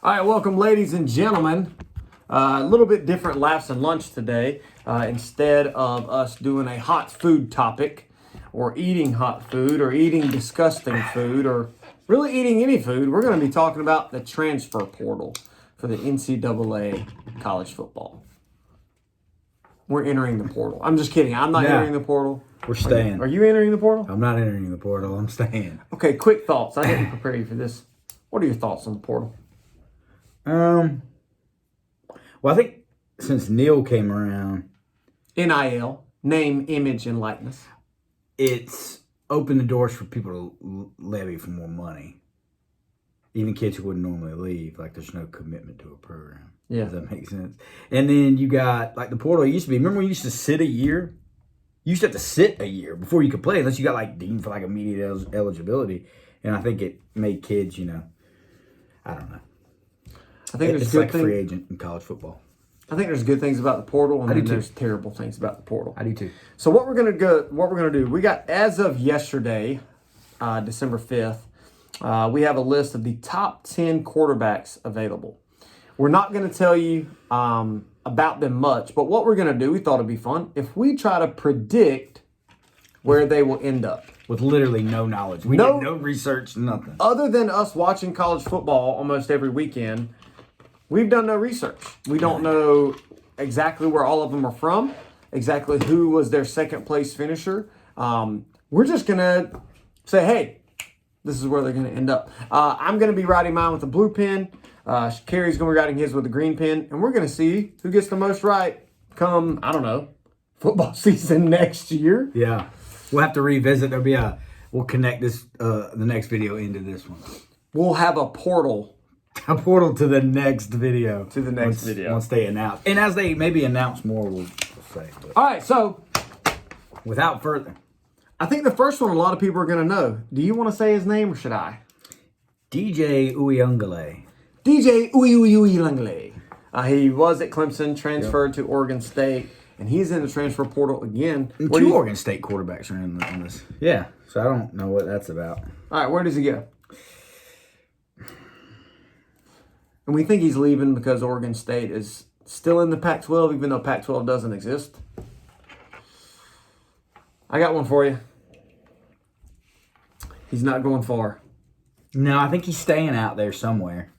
All right, welcome, ladies and gentlemen. A little bit different laughs and lunch today. Instead of us doing a hot food topic, or eating hot food, or eating disgusting food, or really eating any food, we're going to be talking about the transfer portal for the NCAA college football. We're entering the portal. I'm just kidding. I'm not entering the portal. We're staying. Are you entering the portal? I'm not entering the portal. I'm staying. Okay, quick thoughts. I didn't prepare you for this. What are your thoughts on the portal? Well, I think since Neil came around, NIL, name, image, and likeness. it's opened the doors for people to levy for more money. Even kids who wouldn't normally leave, like there's no commitment to a program. Yeah. Does that make sense? And then you got, like the portal used to be, remember when you used to sit a year? You used to have to sit a year before you could play, unless you got like deemed for like immediate eligibility. And I think it made kids, I don't know. I think It's like a free agent in college football. I think there's good things about the portal, and then there's terrible things about the portal. I do too. So what we're gonna do, we got, as of yesterday, December 5th, we have a list of the top 10 quarterbacks available. We're not going to tell you about them much, but what we're going to do, we thought it'd be fun, if we try to predict where they will end up. With literally no knowledge. We did no research, nothing. Other than us watching college football almost every weekend, we've done no research. We don't know exactly where all of them are from, exactly who was their second place finisher. We're just going to say, hey, this is where they're going to end up. I'm going to be writing mine with a blue pen. Carrie's going to be writing his with a green pen. And we're going to see who gets the most right come, I don't know, football season next year. Yeah. We'll have to revisit. We'll connect this, the next video into this one. We'll have a portal. A portal to the next video. To the next video. Once they announce. And as they maybe announce more, we'll say. But All right, so without further. I think the first one a lot of people are going to know. Do you want to say his name or should I? DJ Uyunglele. DJ Uyunglele. He was at Clemson, transferred to Oregon State, and he's in the transfer portal again. Two Oregon State quarterbacks are in this. Yeah, so I don't know what that's about. All right, where does he go? And we think he's leaving because Oregon State is still in the Pac-12, even though Pac-12 doesn't exist. I got one for you. He's not going far. No, I think he's staying out there somewhere.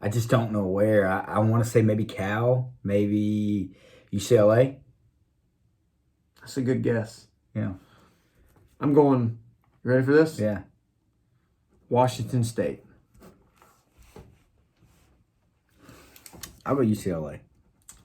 I just don't know where. I want to say maybe Cal, maybe UCLA. That's a good guess. Yeah. I'm going, you ready for this? Yeah. Washington State. I'll go UCLA.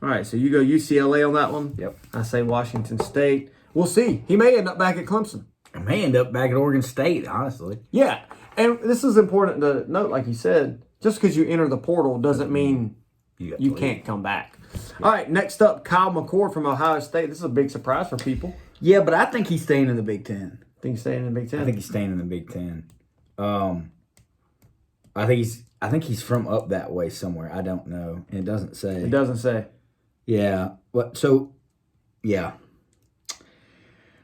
All right, so you go UCLA on that one? Yep. I say Washington State. We'll see. He may end up back at Clemson. I may end up back at Oregon State, honestly. Yeah, and this is important to note, like you said, just because you enter the portal doesn't mean you can't come back. Yeah. All right, next up, Kyle McCord from Ohio State. This is a big surprise for people. Yeah, but I think he's staying in the Big Ten. Think he's staying in the Big Ten? I think he's staying in the Big Ten. I think he's from up that way somewhere. I don't know. It doesn't say. It doesn't say. Yeah. Yeah.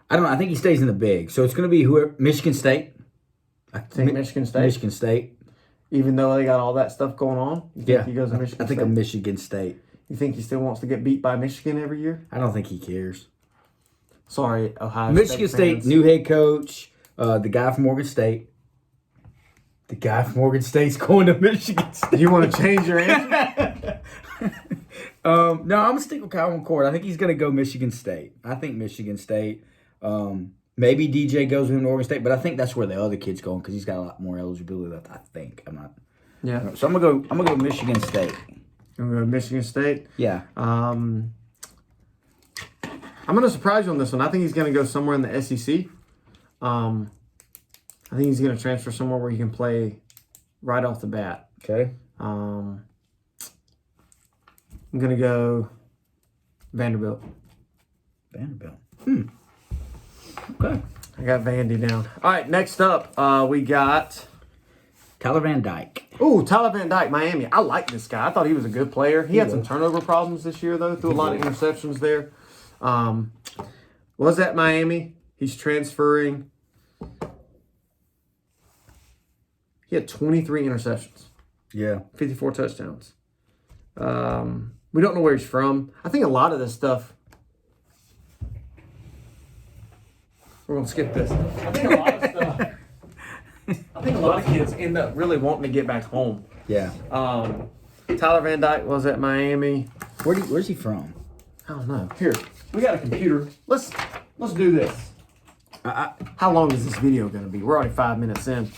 I don't know. I think he stays in the Big. So it's going to be whoever. Michigan State. I think Michigan State. Michigan State. Even though they got all that stuff going on? You think he goes to Michigan State? I think of Michigan State. You think he still wants to get beat by Michigan every year? I don't think he cares. Sorry, Ohio Michigan State, new head coach, the guy from Oregon State. The guy from Oregon State's going to Michigan State. You want to change your answer? No, I'm going to stick with Kyle McCord. I think he's going to go Michigan State. I think Michigan State. Maybe DJ goes with Oregon State, but I think that's where the other kid's going because he's got a lot more eligibility left, I think. I'm not. Yeah. So I'm gonna go Michigan State. I'm going to go Michigan State? Yeah. I'm going to surprise you on this one. I think he's going to go somewhere in the SEC. I think he's going to transfer somewhere where he can play right off the bat. Okay. I'm going to go Vanderbilt. Okay. I got Vandy down. All right, next up, we got Tyler Van Dyke. Oh, Tyler Van Dyke, Miami. I like this guy. I thought he was a good player. He had some turnover problems this year, though. Threw a lot of interceptions there. Was at Miami. He's transferring. He had 23 interceptions. Yeah. 54 touchdowns. We don't know where he's from. I think a lot of this stuff. We're gonna skip this. I think a lot of stuff. I think a lot of kids end up really wanting to get back home. Yeah. Tyler Van Dyke was at Miami. Where's he from? I don't know. Here, we got a computer. Let's do this. How long is this video gonna be? We're already 5 minutes in.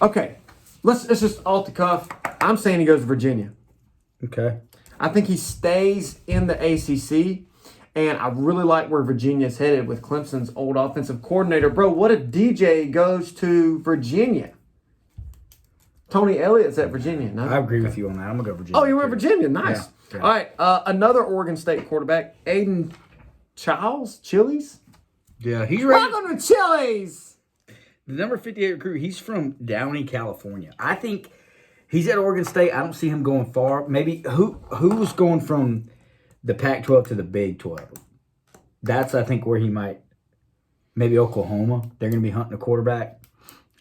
Okay, let's just off the cuff. I'm saying he goes to Virginia. Okay. I think he stays in the ACC, and I really like where Virginia's headed with Clemson's old offensive coordinator. Bro, what if DJ goes to Virginia? Tony Elliott's at Virginia. No? I agree with you on that. I'm going to go Virginia. Oh, you went Virginia. Nice. Yeah. All right, another Oregon State quarterback, Aiden Childs. Yeah, he's ready. Welcome to Chili's. The number 58 recruit, he's from Downey, California. I think he's at Oregon State. I don't see him going far. Maybe who's going from the Pac-12 to the Big 12? That's, I think, where he might. Maybe Oklahoma. They're going to be hunting a quarterback.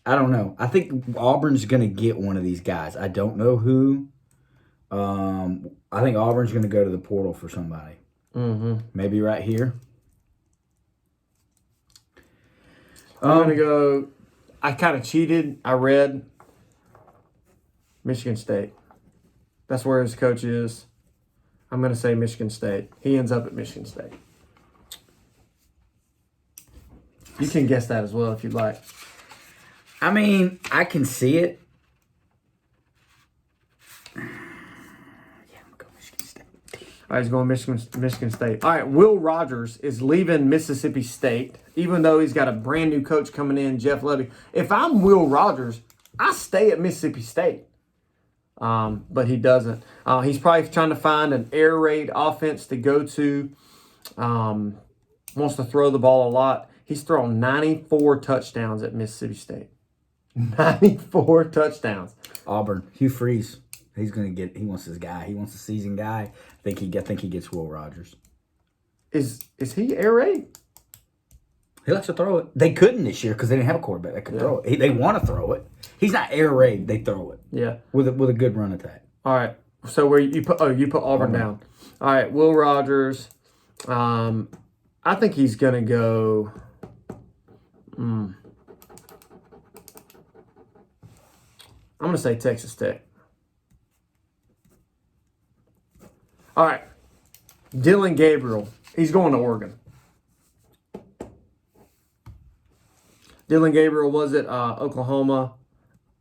I don't know. I think Auburn's going to get one of these guys. I don't know who. I think Auburn's going to go to the portal for somebody. Mm-hmm. Maybe right here. I'm going to go. I kind of cheated. I read Michigan State. That's where his coach is. I'm going to say Michigan State. He ends up at Michigan State. You can guess that as well if you'd like. I mean, I can see it. Yeah, I'm going Michigan State. All right, he's going Michigan State. All right, Will Rogers is leaving Mississippi State, even though he's got a brand new coach coming in, Jeff Levy. If I'm Will Rogers, I stay at Mississippi State. But he doesn't. He's probably trying to find an air raid offense to go to. Wants to throw the ball a lot. He's thrown 94 touchdowns at Mississippi State. 94 touchdowns. Auburn, Hugh Freeze. He's gonna get. He wants his guy. He wants a seasoned guy. I think he gets Will Rogers. Is he air raid? He likes to throw it. They couldn't this year because they didn't have a quarterback that could throw it. They want to throw it. He's not air raid. They throw it. Yeah, with a good run attack. All right. So where you put Auburn down. All right, Will Rogers. I think he's gonna go. I'm going to say Texas Tech. All right. Dylan Gabriel. He's going to Oregon. Dylan Gabriel was at Oklahoma.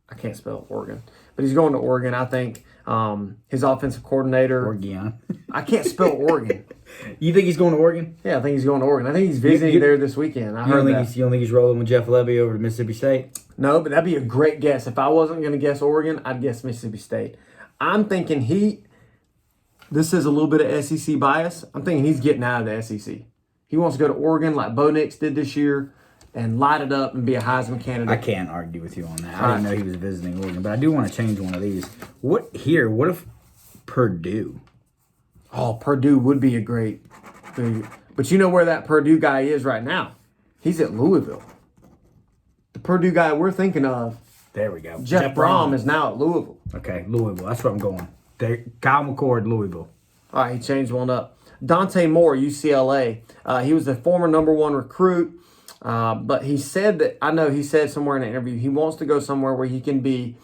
I can't spell Oregon. But he's going to Oregon. I think his offensive coordinator. Oregon. I can't spell Oregon. You think he's going to Oregon? Yeah, I think he's going to Oregon. I think he's visiting there this weekend. You don't think he's rolling with Jeff Levy over to Mississippi State? No, but that'd be a great guess. If I wasn't going to guess Oregon, I'd guess Mississippi State. I'm thinking this is a little bit of SEC bias. I'm thinking he's getting out of the SEC. He wants to go to Oregon like Bo Nix did this year and light it up and be a Heisman candidate. I can't argue with you on that. I didn't know he was visiting Oregon, but I do want to change one of these. What if Purdue? Oh, Purdue would be a great thing. But you know where that Purdue guy is right now? He's at Louisville. The Purdue guy we're thinking of, there we go. Jeff Brom is now at Louisville. Okay, Louisville. That's where I'm going. Kyle McCord, Louisville. All right, he changed one up. Dante Moore, UCLA. He was the former #1 recruit, but he said that, I know he said somewhere in an interview, he wants to go somewhere where he can be,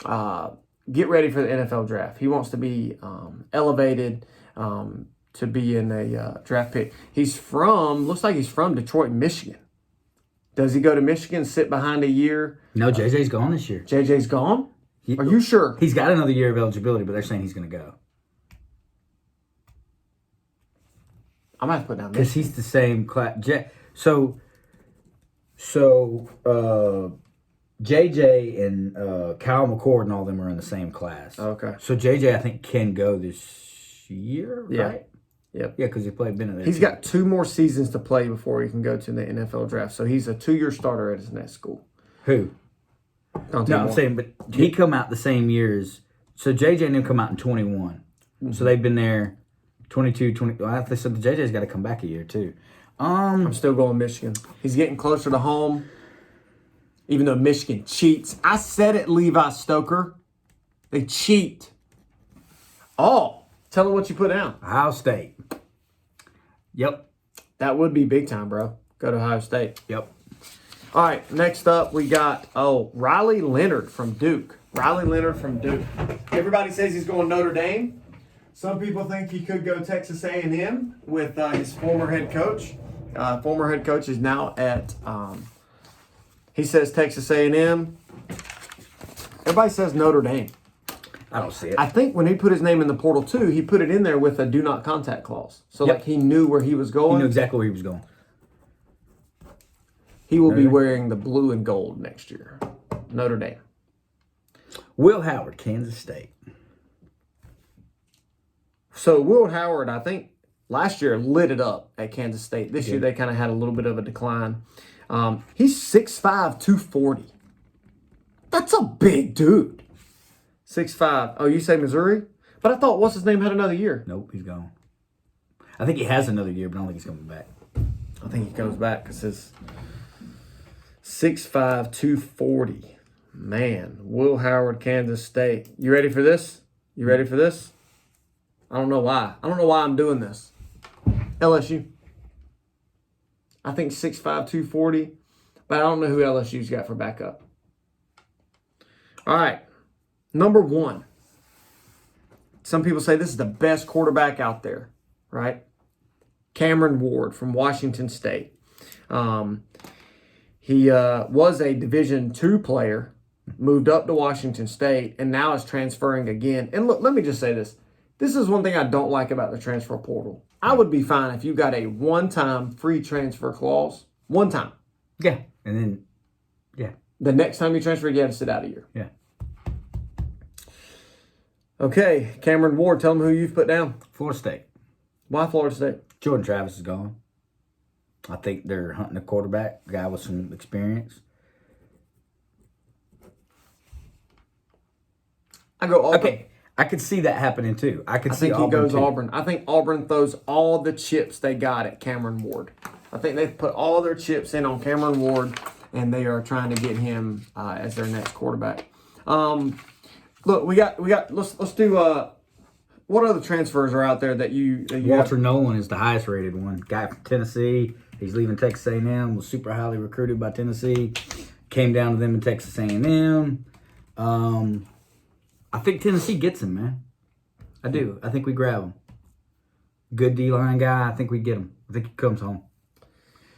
get ready for the NFL draft. He wants to be elevated to be in a draft pick. Looks like he's from Detroit, Michigan. Does he go to Michigan, sit behind a year? No, JJ's gone this year. JJ's gone? Are you sure? He's got another year of eligibility, but they're saying he's going to go. I might have to put down because Michigan. he's the same class. So JJ and Kyle McCord and all of them are in the same class. Okay. So JJ, I think, can go this year, right? Yep. Yeah, because he played been in there. He's got 2 more seasons to play before he can go to the NFL draft. So he's a 2-year starter at his next school. Who? Dante No, Moore. I'm saying, but he come out the same years. So JJ and him come out in 21. Mm-hmm. So they've been there 22, 20. Well, I said the JJ's got to come back a year too. I'm still going Michigan. He's getting closer to home, even though Michigan cheats. I said it, Levi Stoker. They cheat. Oh, tell them what you put down. Ohio State. Yep. That would be big time, bro. Go to Ohio State. Yep. All right, next up we got, Riley Leonard from Duke. Everybody says he's going Notre Dame. Some people think he could go Texas A&M with his former head coach. Former head coach is now at, he says Texas A&M. Everybody says Notre Dame. I don't see it. I think when he put his name in the portal too, he put it in there with a do not contact clause. So Yep. like he knew where he was going. He knew exactly where he was going. He will be Dame. wearing the blue and gold next year. Notre Dame. Will Howard, Kansas State. So Will Howard, I think last year lit it up at Kansas State. This year they kind of had a little bit of a decline. He's 6'5", 240. That's a big dude. 6'5". Oh, you say Missouri? But I thought what's his name had another year. Nope, he's gone. I think he has another year, but I don't think he's coming back. I think he comes back because his 6'5", 240. Man, Will Howard, Kansas State. You ready for this? You ready for this? I don't know why. I don't know why I'm doing this. LSU. I think 6'5", 240. But I don't know who LSU's got for backup. All right. Number 1. Some people say this is the best quarterback out there, right? Cameron Ward from Washington State. He was a Division II player, moved up to Washington State, and now is transferring again. And look, let me just say this. This is one thing I don't like about the transfer portal. I would be fine if you got a one-time free transfer clause. One time. Yeah. And then, yeah. The next time you transfer, you have to sit out a year. Yeah. Okay, Cameron Ward, tell them who you've put down. Florida State. Why Florida State? Jordan Travis is gone. I think they're hunting a quarterback, guy with some experience. I go Auburn. Okay, I could see that happening too. I I think he goes Auburn. I think Auburn throws all the chips they got at Cameron Ward. I think they've put all their chips in on Cameron Ward, and they are trying to get him as their next quarterback. Look, we got. Let's do. What other transfers are out there that you Walter Nolan is the highest rated one. Guy from Tennessee. He's leaving Texas A&M. Was super highly recruited by Tennessee. Came down to them in Texas A&M. I think Tennessee gets him, man. I do. I think we grab him. Good D-line guy. I think we get him. I think he comes home.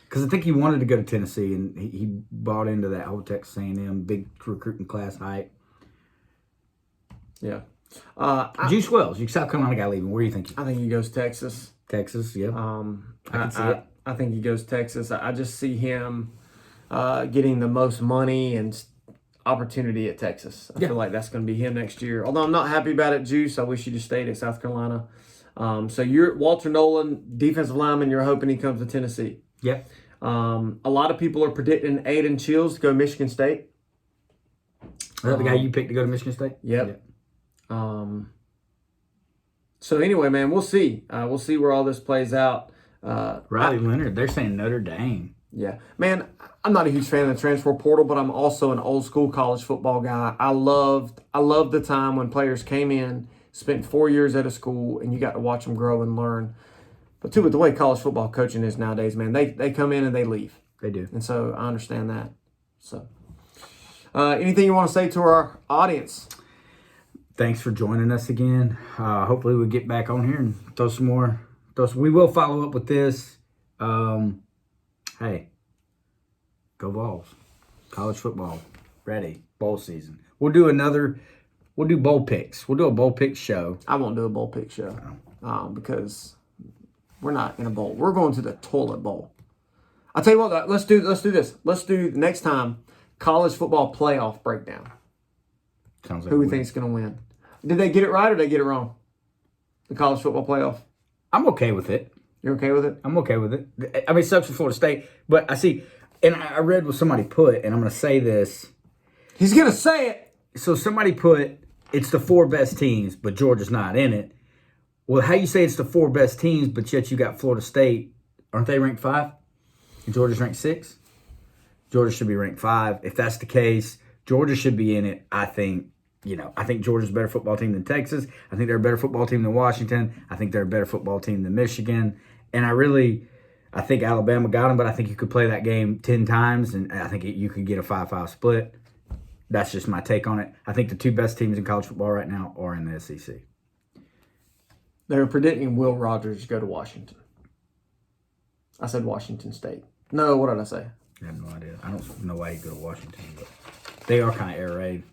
Because I think he wanted to go to Tennessee, and he bought into that whole Texas A&M big recruiting class hype. Yeah. Juice Wells, you South Carolina guy leaving. Where do you think? I think he goes Texas. Texas, yeah. I can see it. I think he goes Texas. I just see him getting the most money and opportunity at Texas. I feel like that's going to be him next year. Although I'm not happy about it, Juice. I wish he just stayed at South Carolina. So you're Walter Nolan, defensive lineman. You're hoping he comes to Tennessee. Yep. A lot of people are predicting Aiden Chills to go Michigan State. Is that the guy you picked to go to Michigan State? Yep. So anyway, man, we'll see. We'll see where all this plays out. Riley Leonard, they're saying Notre Dame. Yeah. Man, I'm not a huge fan of the transfer portal, but I'm also an old school college football guy. I loved the time when players came in, spent 4 years at a school, and you got to watch them grow and learn. But too, with the way college football coaching is nowadays, man, they come in and they leave. They do. And so I understand that. So anything you want to say to our audience? Thanks for joining us again. Hopefully we'll get back on here and throw some more. We will follow up with this. Hey, go Vols. College football. Ready. Bowl season. We'll do bowl picks. We'll do a bowl pick show. I won't do a bowl pick show because we're not in a bowl. We're going to the toilet bowl. I'll tell you what, let's do this. Let's do next time college football playoff breakdown. Sounds like who we think is going to win. Did they get it right or did they get it wrong? The college football playoff. I'm okay with it. You're okay with it? I'm okay with it. I mean, it sucks for Florida State, but I see, and I read what somebody put, and I'm going to say this. He's going to say it. So somebody put, it's the 4 best teams, but Georgia's not in it. Well, how you say it's the 4 best teams, but yet you got Florida State? Aren't they ranked 5? And Georgia's ranked 6? Georgia should be ranked 5. If that's the case, Georgia should be in it, I think, I think Georgia's a better football team than Texas. I think they're a better football team than Washington. I think they're a better football team than Michigan. And I think Alabama got them, but I think you could play that game 10 times, and I think you could get a 5-5 split. That's just my take on it. I think the two best teams in college football right now are in the SEC. They're predicting Will Rogers to go to Washington. I said Washington State. No, what did I say? I have no idea. I don't know why he'd go to Washington, but they are kind of air raid.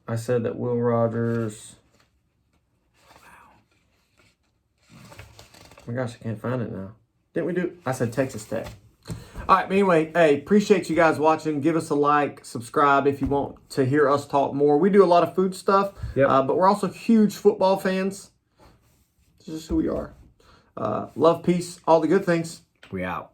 I said that Will Rogers. Wow. Oh my gosh, I can't find it now. Didn't we do? I said Texas Tech. All right, but anyway, hey, appreciate you guys watching. Give us a like, subscribe if you want to hear us talk more. We do a lot of food stuff, but we're also huge football fans. This is who we are. Love, peace, all the good things. We out.